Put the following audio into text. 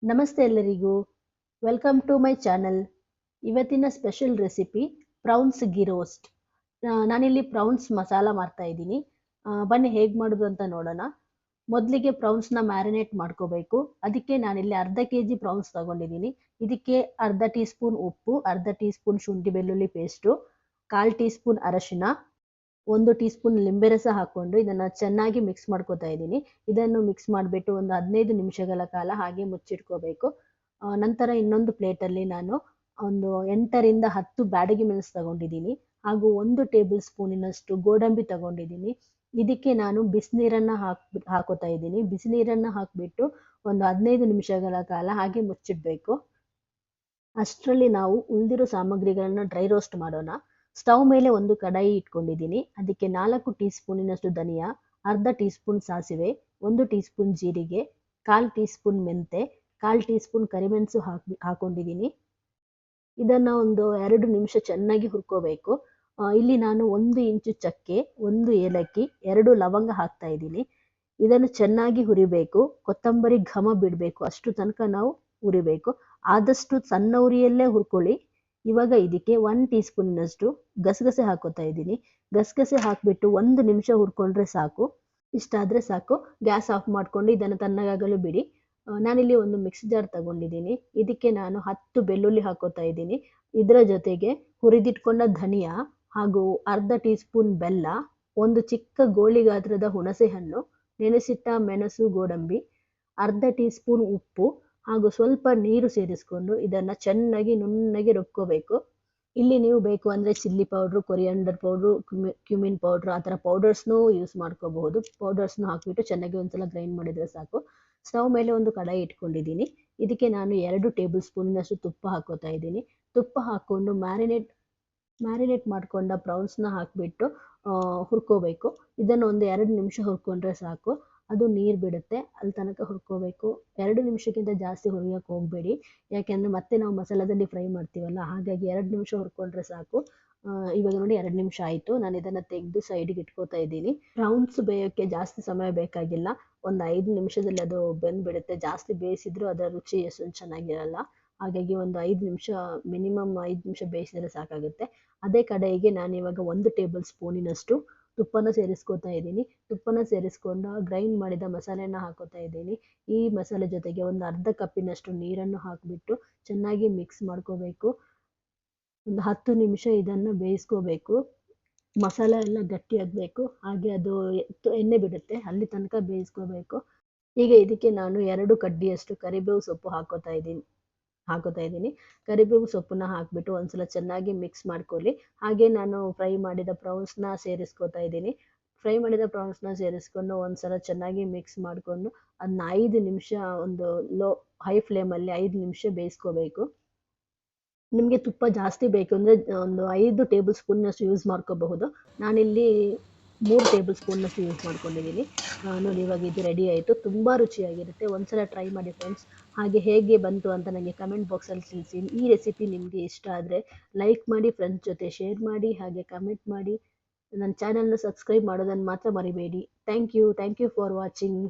ನಮಸ್ತೆ ಎಲ್ಲರಿಗೂ. Welcome to my channel. ಇವತ್ತಿನ special recipe prawns ghee roast. ನಾನಿಲ್ಲಿ ಪ್ರೌನ್ಸ್ ಮಸಾಲ ಮಾಡ್ತಾ ಇದ್ದೀನಿ. ಬನ್ನಿ ಹೇಗೆ ಮಾಡೋದು ಅಂತ ನೋಡೋಣ. ಮೊದಲಿಗೆ ಪ್ರೌನ್ಸ್ನ ಮ್ಯಾರಿನೇಟ್ ಮಾಡ್ಕೋಬೇಕು. ಅದಕ್ಕೆ ನಾನಿಲ್ಲಿ ಅರ್ಧ ಕೆಜಿ ಪ್ರೌನ್ಸ್ ತಗೊಂಡಿದ್ದೀನಿ. ಇದಕ್ಕೆ ಅರ್ಧ ಟೀ ಸ್ಪೂನ್ ಉಪ್ಪು, ಅರ್ಧ ಟೀ ಸ್ಪೂನ್ ಶುಂಠಿ ಬೆಳ್ಳುಳ್ಳಿ ಪೇಸ್ಟು, 1/4 ಟೀ ಸ್ಪೂನ್ ಅರಶಿನ, 1 ಟೀ ಸ್ಪೂನ್ ಲಿಂಬೆ ರಸ ಹಾಕ್ಕೊಂಡು ಇದನ್ನು ಚೆನ್ನಾಗಿ ಮಿಕ್ಸ್ ಮಾಡ್ಕೊತಾ ಇದ್ದೀನಿ. ಇದನ್ನು ಮಿಕ್ಸ್ ಮಾಡಿಬಿಟ್ಟು ಒಂದು 15 ನಿಮಿಷಗಳ ಕಾಲ ಹಾಗೆ ಮುಚ್ಚಿಟ್ಕೋಬೇಕು. ನಂತರ ಇನ್ನೊಂದು ಪ್ಲೇಟಲ್ಲಿ ನಾನು ಒಂದು 8ರಿಂದ 10 ಬ್ಯಾಡಗಿ ಮೆಣಸು ತಗೊಂಡಿದ್ದೀನಿ, ಹಾಗೂ 1 ಟೇಬಲ್ ಸ್ಪೂನಿನಷ್ಟು ಗೋಡಂಬಿ ತಗೊಂಡಿದ್ದೀನಿ. ಇದಕ್ಕೆ ನಾನು ಬಿಸಿನೀರನ್ನು ಹಾಕೋತಾ ಇದ್ದೀನಿ. ಬಿಸಿನೀರನ್ನು ಹಾಕಿಬಿಟ್ಟು ಒಂದು 15 ನಿಮಿಷಗಳ ಕಾಲ ಹಾಗೆ ಮುಚ್ಚಿಡಬೇಕು. ಅಷ್ಟರಲ್ಲಿ ನಾವು ಉಳಿದಿರೋ ಸಾಮಗ್ರಿಗಳನ್ನು ಡ್ರೈ ರೋಸ್ಟ್ ಮಾಡೋಣ. ಸ್ಟವ್ ಮೇಲೆ ಒಂದು ಕಡಾಯಿ ಇಟ್ಕೊಂಡಿದ್ದೀನಿ. ಅದಕ್ಕೆ 4 ಟೀ ಸ್ಪೂನಿನಷ್ಟು ಧನಿಯಾ, ಅರ್ಧ ಟೀ ಸ್ಪೂನ್ ಸಾಸಿವೆ, 1 ಟೀ ಸ್ಪೂನ್ ಜೀರಿಗೆ, 1/4 ಟೀ ಸ್ಪೂನ್ ಮೆಂತೆ, 1/4 ಟೀ ಸ್ಪೂನ್ ಕರಿಮೆಣಸು ಹಾಕೊಂಡಿದ್ದೀನಿ. ಇದನ್ನು ಒಂದು 2 ನಿಮಿಷ ಚೆನ್ನಾಗಿ ಹುರ್ಕೋಬೇಕು. ಇಲ್ಲಿ ನಾನು 1 ಇಂಚು ಚಕ್ಕೆ, 1 ಏಲಕ್ಕಿ, 2 ಲವಂಗ ಹಾಕ್ತಾ ಇದ್ದೀನಿ. ಇದನ್ನು ಚೆನ್ನಾಗಿ ಹುರಿಬೇಕು. ಕೊತ್ತಂಬರಿ ಘಮ ಬಿಡಬೇಕು, ಅಷ್ಟು ತನಕ ನಾವು ಹುರಿಬೇಕು. ಆದಷ್ಟು ಸಣ್ಣ ಉರಿಯಲ್ಲೇ ಹುರ್ಕೊಳ್ಳಿ. ಇವಾಗ ಇದಕ್ಕೆ 1 ಟೀ ಸ್ಪೂನಿನಷ್ಟು ಗಸಗಸೆ ಹಾಕೋತಾ ಇದ್ದೀನಿ. ಗಸಗಸೆ ಹಾಕಿಬಿಟ್ಟು 1 ನಿಮಿಷ ಹುರ್ಕೊಂಡ್ರೆ ಸಾಕು. ಇಷ್ಟಾದರೆ ಸಾಕು. ಗ್ಯಾಸ್ ಆಫ್ ಮಾಡಿಕೊಂಡು ಇದನ್ನು ತಣ್ಣಗಾಗಲು ಬಿಡಿ. ನಾನಿಲ್ಲಿ ಒಂದು ಮಿಕ್ಸಿ ಜಾರ್ ತಗೊಂಡಿದ್ದೀನಿ. ಇದಕ್ಕೆ ನಾನು 10 ಬೆಳ್ಳುಳ್ಳಿ ಹಾಕೋತಾ ಇದ್ದೀನಿ. ಇದರ ಜೊತೆಗೆ ಹುರಿದಿಟ್ಕೊಂಡ ಧನಿಯಾ ಹಾಗೂ ಅರ್ಧ ಟೀ ಸ್ಪೂನ್ ಬೆಲ್ಲ, ಒಂದು ಚಿಕ್ಕ ಗೋಳಿ ಗಾತ್ರದ ಹುಣಸೆ ಹಣ್ಣು, ನೆನೆಸಿಟ್ಟ ಮೆಣಸು, ಗೋಡಂಬಿ, ಅರ್ಧ ಟೀ ಸ್ಪೂನ್ ಉಪ್ಪು ಹಾಗೂ ಸ್ವಲ್ಪ ನೀರು ಸೇರಿಸ್ಕೊಂಡು ಇದನ್ನು ಚೆನ್ನಾಗಿ ನುಣ್ಣಗೆ ರುಬ್ಕೋಬೇಕು. ಇಲ್ಲಿ ನೀವು ಬೇಕು ಅಂದರೆ chilli powder, coriander powder, cumin powder, ಆ ಥರ ಪೌಡರ್ಸ್ನೂ ಯೂಸ್ ಮಾಡ್ಕೋಬಹುದು. ಪೌಡರ್ಸ್ನೂ ಹಾಕಿಬಿಟ್ಟು ಚೆನ್ನಾಗಿ ಒಂದ್ಸಲ ಗ್ರೈಂಡ್ ಮಾಡಿದರೆ ಸಾಕು. ಸ್ಟವ್ ಮೇಲೆ ಒಂದು ಕಡಾಯಿ ಇಟ್ಕೊಂಡಿದ್ದೀನಿ. ಇದಕ್ಕೆ ನಾನು 2 ಟೇಬಲ್ ಸ್ಪೂನಿನಷ್ಟು ತುಪ್ಪ ಹಾಕೋತಾ ಇದ್ದೀನಿ. ತುಪ್ಪ ಹಾಕ್ಕೊಂಡು ಮ್ಯಾರಿನೇಟ್ ಮಾಡ್ಕೊಂಡ ಪ್ರೌನ್ಸ್ನ ಹಾಕಿಬಿಟ್ಟು ಹುರ್ಕೋಬೇಕು. ಇದನ್ನು ಒಂದು 2 ನಿಮಿಷ ಹುರ್ಕೊಂಡ್ರೆ ಸಾಕು. ಅದು ನೀರು ಬಿಡುತ್ತೆ, ಅಲ್ಲಿ ತನಕ ಹುರ್ಕೋಬೇಕು. 2 ನಿಮಿಷಕ್ಕಿಂತ ಜಾಸ್ತಿ ಹುರಿಯೋಕ್ಕೆ ಹೋಗಬೇಡಿ, ಯಾಕೆಂದರೆ ಮತ್ತೆ ನಾವು ಮಸಾಲದಲ್ಲಿ ಫ್ರೈ ಮಾಡ್ತೀವಲ್ಲ, ಹಾಗಾಗಿ 2 ನಿಮಿಷ ಹುರ್ಕೊಂಡ್ರೆ ಸಾಕು. ಇವಾಗ ನೋಡಿ 2 ನಿಮಿಷ ಆಯಿತು. ನಾನು ಇದನ್ನು ತೆಗೆದು ಸೈಡಿಗೆ ಇಟ್ಕೋತಾ ಇದ್ದೀನಿ. ಪ್ರೌನ್ಸ್ ಬೇಯೋಕ್ಕೆ ಜಾಸ್ತಿ ಸಮಯ ಬೇಕಾಗಿಲ್ಲ, ಒಂದು 5 ನಿಮಿಷದಲ್ಲಿ ಅದು ಬೆಂದುಬಿಡುತ್ತೆ. ಜಾಸ್ತಿ ಬೇಯಿಸಿದ್ರೂ ಅದರ ರುಚಿ ಅಷ್ಟೊಂದು ಚೆನ್ನಾಗಿರಲ್ಲ. ಹಾಗಾಗಿ ಒಂದು 5 ನಿಮಿಷ, ಮಿನಿಮಮ್ 5 ನಿಮಿಷ ಬೇಯಿಸಿದರೆ ಸಾಕಾಗುತ್ತೆ. ಅದೇ ಕಡಾಯಿಗೆ ನಾನು ಇವಾಗ 1 ಟೇಬಲ್ ಸ್ಪೂನಿನಷ್ಟು ತುಪ್ಪನ ಸೇರಿಸ್ಕೋತಾ ಇದ್ದೀನಿ. ತುಪ್ಪನ ಸೇರಿಸ್ಕೊಂಡು ಗ್ರೈಂಡ್ ಮಾಡಿದ ಮಸಾಲೆನ ಹಾಕೋತಾ ಇದ್ದೀನಿ. ಈ ಮಸಾಲೆ ಜೊತೆಗೆ ಒಂದು ಅರ್ಧ ಕಪ್ಪಿನಷ್ಟು ನೀರನ್ನು ಹಾಕಿಬಿಟ್ಟು ಚೆನ್ನಾಗಿ ಮಿಕ್ಸ್ ಮಾಡ್ಕೋಬೇಕು. ಒಂದು 10 ನಿಮಿಷ ಇದನ್ನು ಬೇಯಿಸ್ಕೋಬೇಕು. ಮಸಾಲೆ ಎಲ್ಲ ಗಟ್ಟಿಯಾಗಬೇಕು, ಹಾಗೆ ಅದು ಎಣ್ಣೆ ಬಿಡುತ್ತೆ, ಅಲ್ಲಿ ತನಕ ಬೇಯಿಸ್ಕೋಬೇಕು. ಈಗ ಇದಕ್ಕೆ ನಾನು 2 ಕಡ್ಡಿಯಷ್ಟು ಕರಿಬೇವು ಸೊಪ್ಪು ಹಾಕೋತಾ ಇದ್ದೀನಿ. ಕರಿಬೇವು ಸೊಪ್ಪನ್ನ ಹಾಕಿಬಿಟ್ಟು ಒಂದ್ಸಲ ಚೆನ್ನಾಗಿ ಮಿಕ್ಸ್ ಮಾಡ್ಕೊಳ್ಳಿ. ಹಾಗೆ ನಾನು ಫ್ರೈ ಮಾಡಿದ ಪ್ರೌನ್ಸ್ನ ಸೇರಿಸ್ಕೋತಾ ಇದ್ದೀನಿ. ಫ್ರೈ ಮಾಡಿದ ಪ್ರೌನ್ಸ್ನ ಸೇರಿಸ್ಕೊಂಡು ಒಂದ್ಸಲ ಚೆನ್ನಾಗಿ ಮಿಕ್ಸ್ ಮಾಡಿಕೊಂಡು ಅದನ್ನ 5 ನಿಮಿಷ ಒಂದು ಹೈ ಫ್ಲೇಮಲ್ಲಿ 5 ನಿಮಿಷ ಬೇಯಿಸ್ಕೋಬೇಕು. ನಿಮಗೆ ತುಪ್ಪ ಜಾಸ್ತಿ ಬೇಕು ಅಂದರೆ ಒಂದು 5 ಟೇಬಲ್ ಸ್ಪೂನ್ನಷ್ಟು ಯೂಸ್ ಮಾಡ್ಕೋಬಹುದು. ನಾನಿಲ್ಲಿ 3 ಟೇಬಲ್ ಸ್ಪೂನ್ನಷ್ಟು ಯೂಸ್ ಮಾಡ್ಕೊಂಡಿದ್ದೀನಿ. ನೋಡಿ ಇವಾಗ ಇದು ರೆಡಿ ಆಯಿತು. ತುಂಬ ರುಚಿಯಾಗಿರುತ್ತೆ. ಒಂದ್ಸಲ ಟ್ರೈ ಮಾಡಿ ಫ್ರೆಂಡ್ಸ್. ಹಾಗೆ ಹೇಗೆ ಬಂತು ಅಂತ ನನಗೆ ಕಮೆಂಟ್ ಬಾಕ್ಸಲ್ಲಿ ತಿಳಿಸಿ. ಈ ರೆಸಿಪಿ ನಿಮಗೆ ಇಷ್ಟ ಆದರೆ ಲೈಕ್ ಮಾಡಿ, ಫ್ರೆಂಡ್ಸ್ ಜೊತೆ ಶೇರ್ ಮಾಡಿ, ಹಾಗೆ ಕಮೆಂಟ್ ಮಾಡಿ. ನನ್ನ ಚಾನಲ್ನ ಸಬ್ಸ್ಕ್ರೈಬ್ ಮಾಡೋದನ್ನು ಮಾತ್ರ ಮರಿಬೇಡಿ. Thank you for watching.